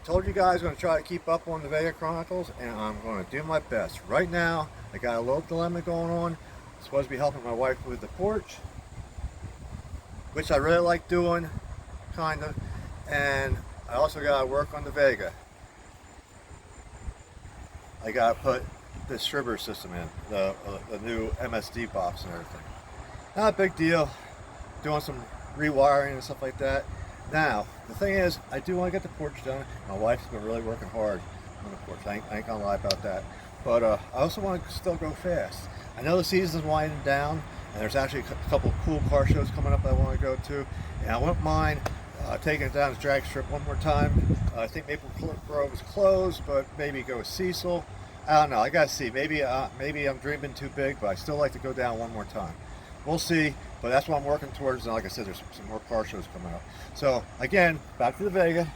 told you guys I'm going to try to keep up on the Vega Chronicles, and I'm going to do my best. Right now, I got a little dilemma going on. I'm supposed to be helping my wife with the porch, which I really like doing, kind of, and I also got to work on the Vega. I got to put the distributor system in, the new MSD box and everything. Not a big deal, doing some rewiring and stuff like that. Now, the thing is, I do want to get the porch done. My wife's been really working hard on the porch. I ain't gonna lie about that. But I also want to still go fast. I know the season's winding down, and there's actually a couple of cool car shows coming up I want to go to. And I wouldn't mind taking it down to drag strip one more time. I think Maple Grove is closed, but maybe go with Cecil. I don't know. I gotta see. Maybe I'm dreaming too big, but I still like to go down one more time. We'll see, but that's what I'm working towards. And like I said, there's some more car shows coming up. So again, back to the Vega.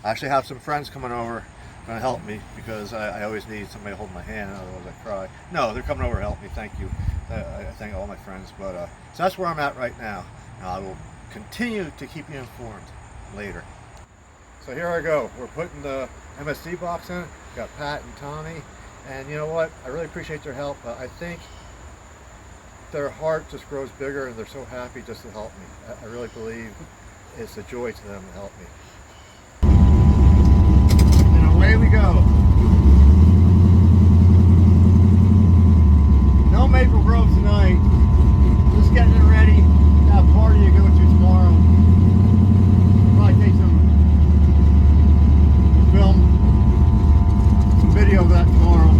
I actually have some friends coming over going to help me because I always need somebody to hold my hand, otherwise I cry. No, they're coming over to help me. Thank you. I thank all my friends. But so that's where I'm at right now. Now I will continue to keep you informed later. So here I go. We're putting the MSD box in. Got Pat and Tommy, and you know what? I really appreciate their help. I think their heart just grows bigger and they're so happy just to help me. I really believe it's a joy to them to help me. And away we go. No Maple Grove tonight. Just getting it ready. Got a party to go to tomorrow. Probably take some film, some video of that tomorrow.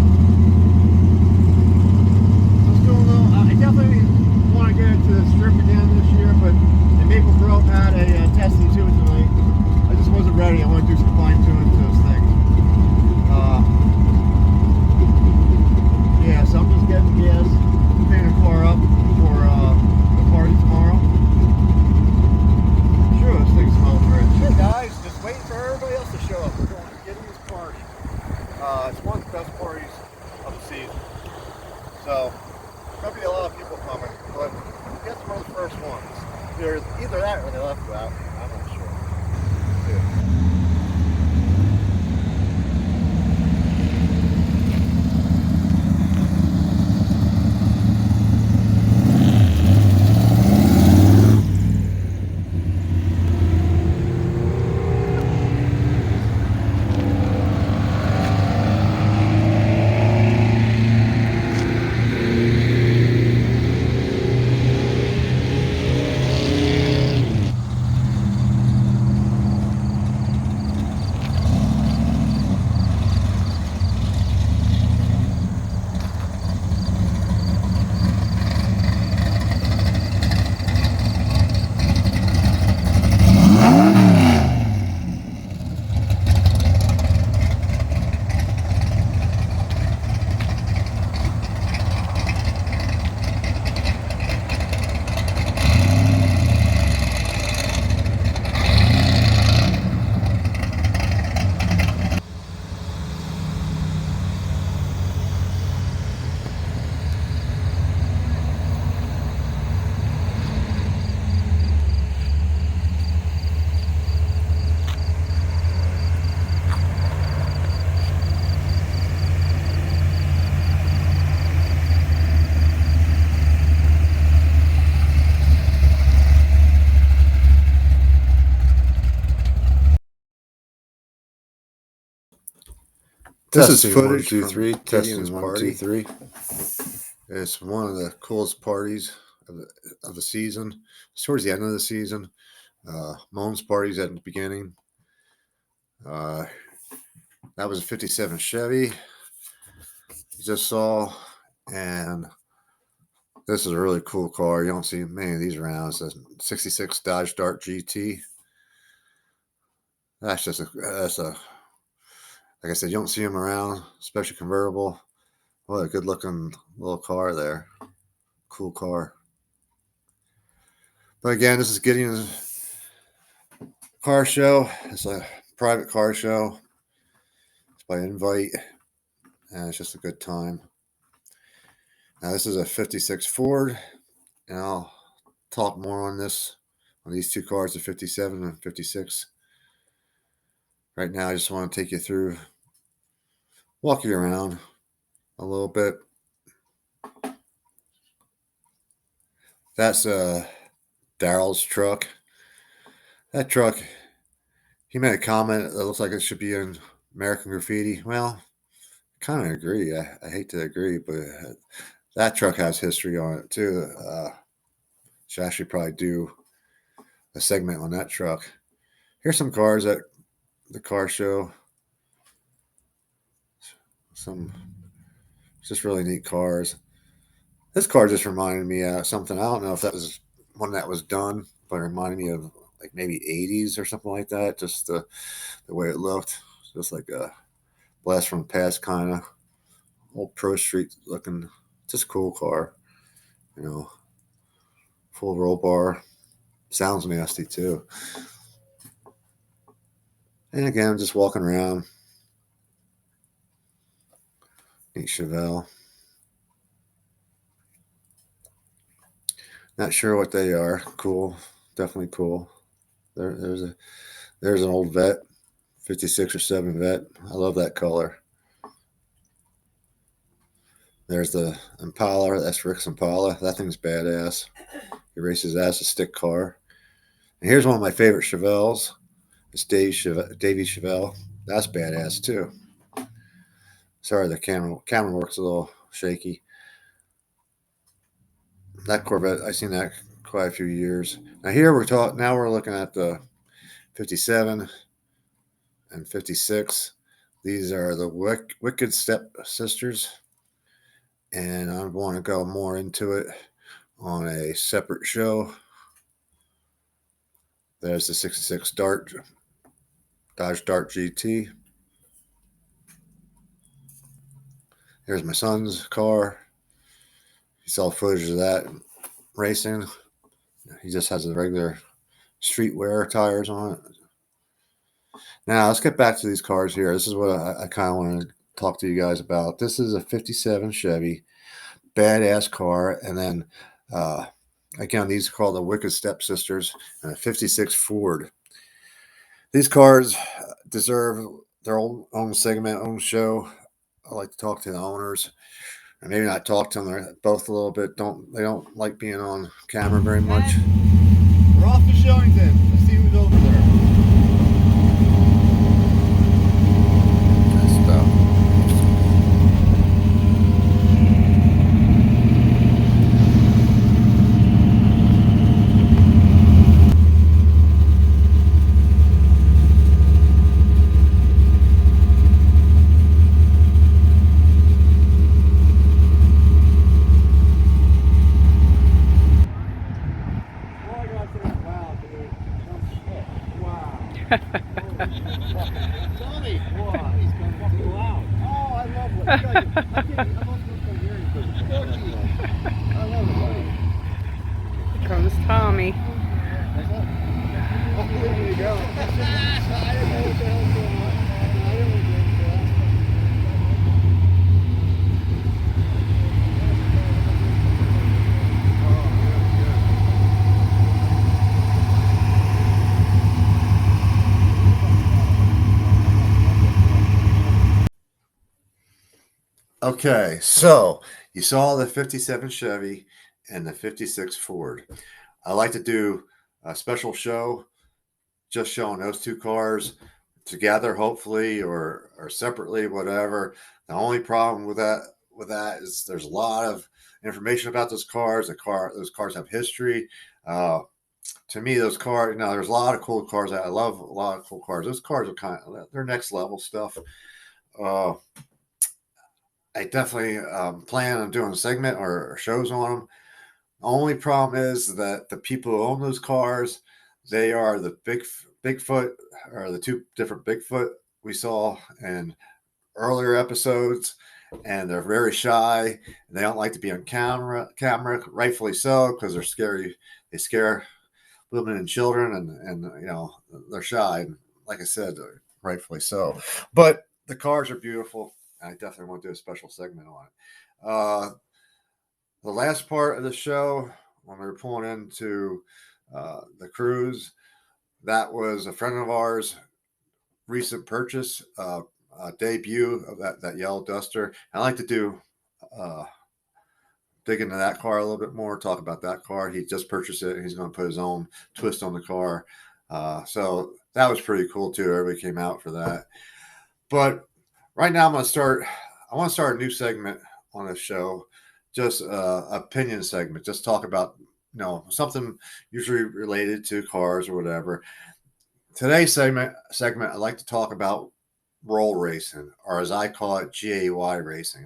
I definitely want to get into the strip again this year, but Maple Grove had a testing to it tonight. I just wasn't ready. I want to do some fine tuning to those things. Yeah, so I'm just getting gas, cleaning the car up for the party tomorrow. Sure, this thing smells great. Hey guys, just waiting for everybody else to show up. We're going to Gideon's party. It's one of the best parties of the season. So, there'll be a lot of people coming, but I guess we're the first ones. Either that or they left without me. I'm not sure. Yeah. This is Testing one, footage two, from three. Gideon's Testing one, party. two, three. It's one of the coolest parties of the season. It's towards the end of the season. Moan's party's at the beginning. That was a 57 Chevy you just saw. And this is a really cool car. You don't see many of these around. It's a 66 Dodge Dart GT. That's like I said, you don't see them around, especially convertible. What a good looking little car there. Cool car. But again, this is Gideon's car show. It's a private car show. It's by invite, and it's just a good time. Now, this is a 56 Ford, and I'll talk more on these two cars, the 57 and 56, right now I just want to take you through, walk you around a little bit. That's Daryl's truck. That truck, he made a comment that looks like it should be in American Graffiti. Well, kind of agree. I hate to agree, but that truck has history on it too. Should actually probably do a segment on that truck. Here's some cars at the car show. Some just really neat cars. This car just reminded me of something. I don't know if that was one that was done, but it reminded me of like maybe 80s or something like that. Just the way it looked, just like a blast from the past kind of old Pro Street looking, just cool car. You know, full roll bar. Sounds nasty too. And again, just walking around. Neat Chevelle. Not sure what they are. Cool. Definitely cool. There's an old vet, 56 or 7 vet. I love that color. There's the Impala. That's Rick's Impala. That thing's badass. He races as a stick car. And here's one of my favorite Chevelles. It's Davy Chevelle. That's badass too. Sorry, the camera works a little shaky. That Corvette, I've seen that quite a few years. Now here now we're looking at the 57 and 56. These are the Wicked Step Sisters, and I want to go more into it on a separate show. There's the 66 Dodge Dart GT. Here's my son's car. You saw footage of that racing. He just has the regular streetwear tires on it. Now let's get back to these cars here. This is what I kind of want to talk to you guys about. This is a 57 Chevy, badass car. And then again, these are called the Wicked Stepsisters, and a 56 Ford. These cars deserve their own segment, own show. I like to talk to the owners, and maybe not talk to them. They're both a little bit they don't like being on camera very much. We're off to Showington. Let's see who's over there. Good stuff. Tommy, what? He's coming too loud. Oh, I love what you guys. I'm also from here. I love it. Here comes Tommy. Oh, there you go. I didn't know what the hell's going on. I didn't know what Okay, so you saw the 57 Chevy and the 56 Ford. I like to do a special show just showing those two cars together, hopefully, or separately, whatever. The only problem with that is there's a lot of information about those cars. Those cars have history. To me, those cars, there's a lot of cool cars. I love a lot of cool cars. Those cars are they're next level stuff. I definitely plan on doing a segment or shows on them. The only problem is that the people who own those cars, they are the Bigfoot, or the two different Bigfoot we saw in earlier episodes, and they're very shy. And they don't like to be on camera, rightfully so, because they're scary. They scare women and children, and they're shy. And like I said, rightfully so. But the cars are beautiful. I definitely want to do a special segment on it. The last part of the show, when we were pulling into the cruise, that was a friend of ours recent purchase, debut of that yellow Duster. I like to do dig into that car a little bit more, talk about that car. He just purchased it. And he's going to put his own twist on the car. So that was pretty cool too. Everybody came out for that. But right now I want to start a new segment on this show, just opinion segment. Just talk about, something usually related to cars or whatever. Today's segment, I'd like to talk about roll racing, or as I call it, GAY racing.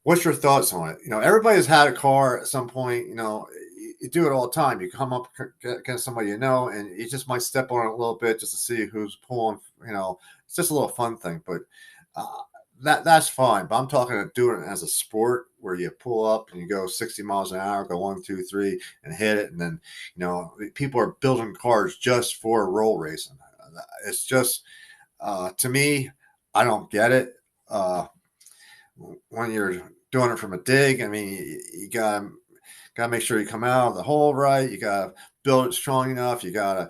What's your thoughts on it? Everybody's had a car at some point. You do it all the time. You come up against somebody and you just might step on it a little bit just to see who's pulling. It's just a little fun thing, but that's fine. But I'm talking about doing it as a sport where you pull up and you go 60 miles an hour, go 1, 2, 3, and hit it, and then people are building cars just for roll racing. It's just to me, I don't get it. When you're doing it from a dig, I mean, you gotta make sure you come out of the hole right. You gotta build it strong enough. You gotta,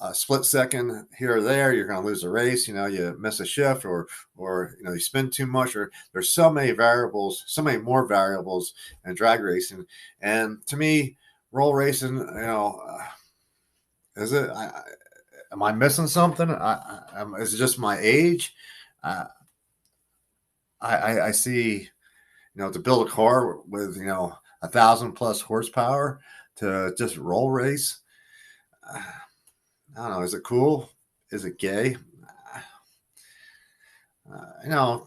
a split second here or there, you're gonna lose the race. You miss a shift, or you spin too much, or there's so many more variables in drag racing. And to me, roll racing, is it? Am I missing something? Is it just my age? I see, to build a car with, 1,000+ horsepower to just roll race. I don't know. Is it cool? Is it gay?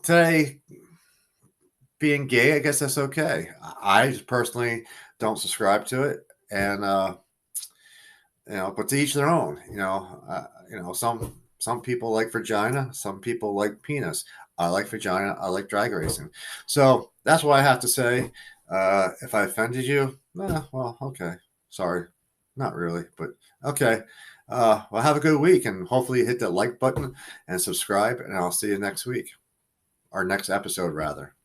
Today being gay, I guess that's okay. I just personally don't subscribe to it. And, but to each their own, some people like vagina, some people like penis. I like vagina. I like drag racing. So that's what I have to say. If I offended you, well, okay. Sorry. Not really, but okay. Well, have a good week, and hopefully hit that like button and subscribe, and I'll see you next week, or next episode, rather.